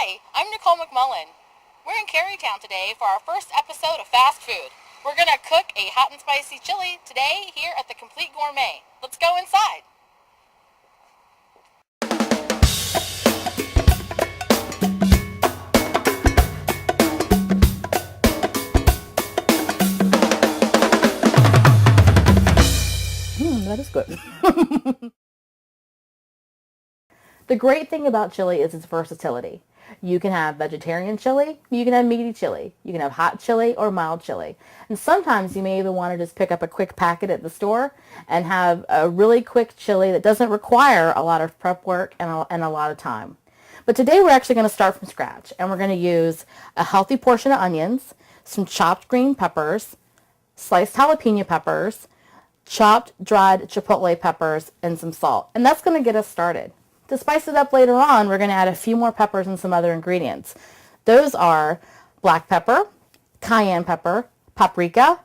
Hi, I'm Nicole McMullen. We're in Carytown today for our first episode of Fast Food. We're going to cook a hot and spicy chili today here at the Complete Gourmet. Let's go inside. That is good. The great thing about chili is its versatility. You can have vegetarian chili, you can have meaty chili, you can have hot chili or mild chili. And sometimes you may even want to just pick up a quick packet at the store and have a really quick chili that doesn't require a lot of prep work and a lot of time. But today we're actually going to start from scratch, and we're going to use a healthy portion of onions, some chopped green peppers, sliced jalapeno peppers, chopped dried chipotle peppers, and some salt. And that's going to get us started. To spice it up later on, we're going to add a few more peppers and some other ingredients. Those are black pepper, cayenne pepper, paprika,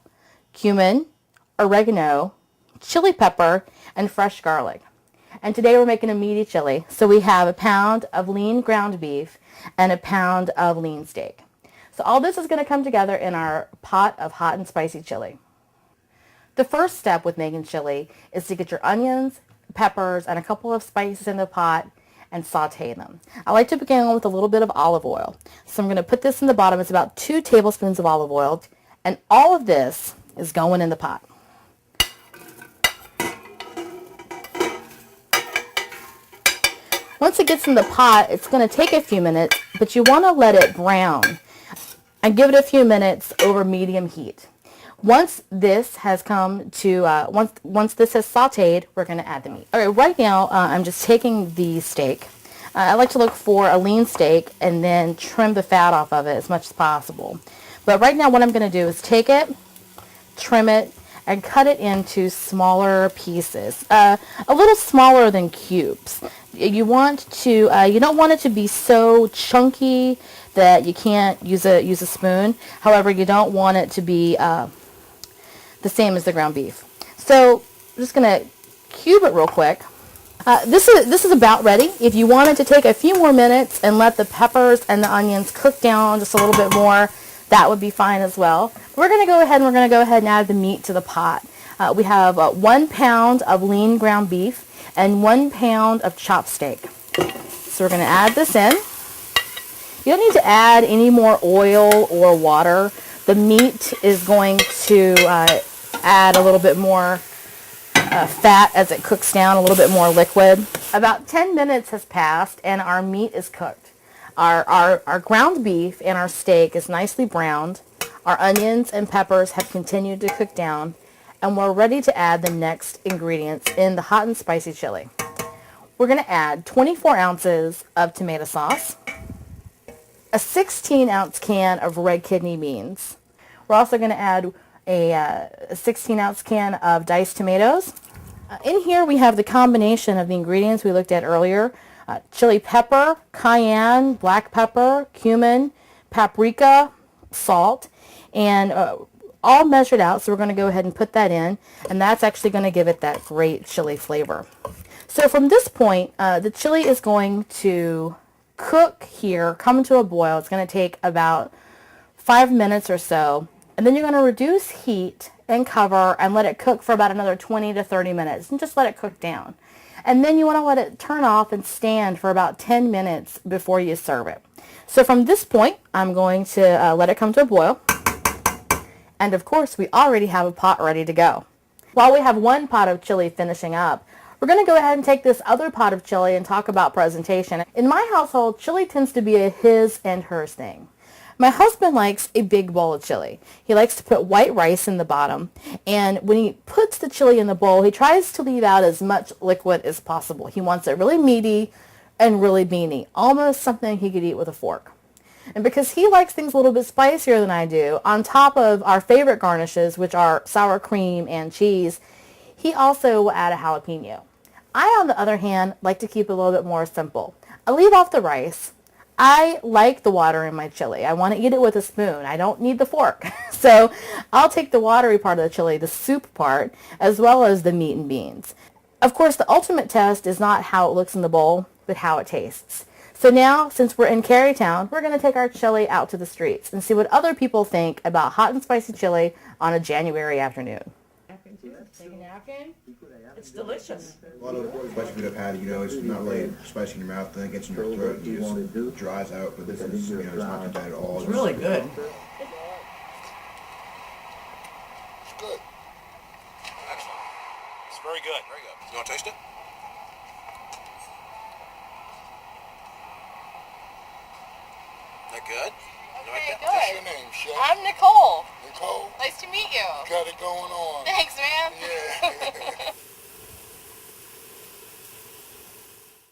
cumin, oregano, chili pepper, and fresh garlic. And today we're making a meaty chili, so we have a pound of lean ground beef and a pound of lean steak. So all this is going to come together in our pot of hot and spicy chili. The first step with making chili is to get your onions, peppers, and a couple of spices in the pot and saute them. I like to begin with a little bit of olive oil. So I'm going to put this in the bottom. It's about 2 tablespoons of olive oil, and all of this is going in the pot. Once it gets in the pot, it's going to take a few minutes, but you want to let it brown and give it a few minutes over medium heat. Once this has come to, once this has sauteed, we're going to add the meat. All right, right now I'm just taking the steak. I like to look for a lean steak and then trim the fat off of it as much as possible. But right now what I'm going to do is take it, trim it, and cut it into smaller pieces, a little smaller than cubes. You don't want it to be so chunky that you can't use a spoon. However, you don't want it to be the same as the ground beef. So I'm just going to cube it real quick. This is about ready. If you wanted to take a few more minutes and let the peppers and the onions cook down just a little bit more, that would be fine as well. We're going to go ahead and add the meat to the pot. We have 1 pound of lean ground beef and 1 pound of chopped steak. So we're going to add this in. You don't need to add any more oil or water. The meat is going to add a little bit more fat as it cooks down, a little bit more liquid. About 10 minutes has passed and our meat is cooked. Our ground beef and our steak is nicely browned. Our onions and peppers have continued to cook down, and we're ready to add the next ingredients in the hot and spicy chili. We're going to add 24 ounces of tomato sauce, a 16-ounce can of red kidney beans. We're also going to add a 16-ounce can of diced tomatoes. In here we have the combination of the ingredients we looked at earlier. Chili pepper, cayenne, black pepper, cumin, paprika, salt, and all measured out. So we're going to go ahead and put that in, and that's actually going to give it that great chili flavor. So from this point, the chili is going to cook here, come to a boil. It's going to take about 5 minutes or so, and then you're going to reduce heat and cover and let it cook for about another 20 to 30 minutes, and just let it cook down. And then you want to let it turn off and stand for about 10 minutes before you serve it. So from this point, I'm going to let it come to a boil. And of course, we already have a pot ready to go. While we have one pot of chili finishing up, we're going to go ahead and take this other pot of chili and talk about presentation. In my household, chili tends to be a his and hers thing. My husband likes a big bowl of chili. He likes to put white rice in the bottom, and when he puts the chili in the bowl, he tries to leave out as much liquid as possible. He wants it really meaty and really beany, almost something he could eat with a fork. And because he likes things a little bit spicier than I do, on top of our favorite garnishes, which are sour cream and cheese, he also will add a jalapeno. I, on the other hand, like to keep it a little bit more simple. I leave off the rice. I like the water in my chili. I want to eat it with a spoon. I don't need the fork. So I'll take the watery part of the chili, the soup part, as well as the meat and beans. Of course, the ultimate test is not how it looks in the bowl, but how it tastes. So now, since we're in Carytown, we're going to take our chili out to the streets and see what other people think about hot and spicy chili on a January afternoon. Take a napkin. It's delicious. A lot of spicy food I've had, it's not really spicy in your mouth, then it gets in your throat and it just dries out, but this is, it's not too bad at all. It's really good. It's good. Excellent. It's very good. Very good. You want to taste it? That good? You like Okay, that? good. What's your name, Chef? I'm Nicole. Nicole? Nice to meet you. Got it going on. Thanks, man. Yeah.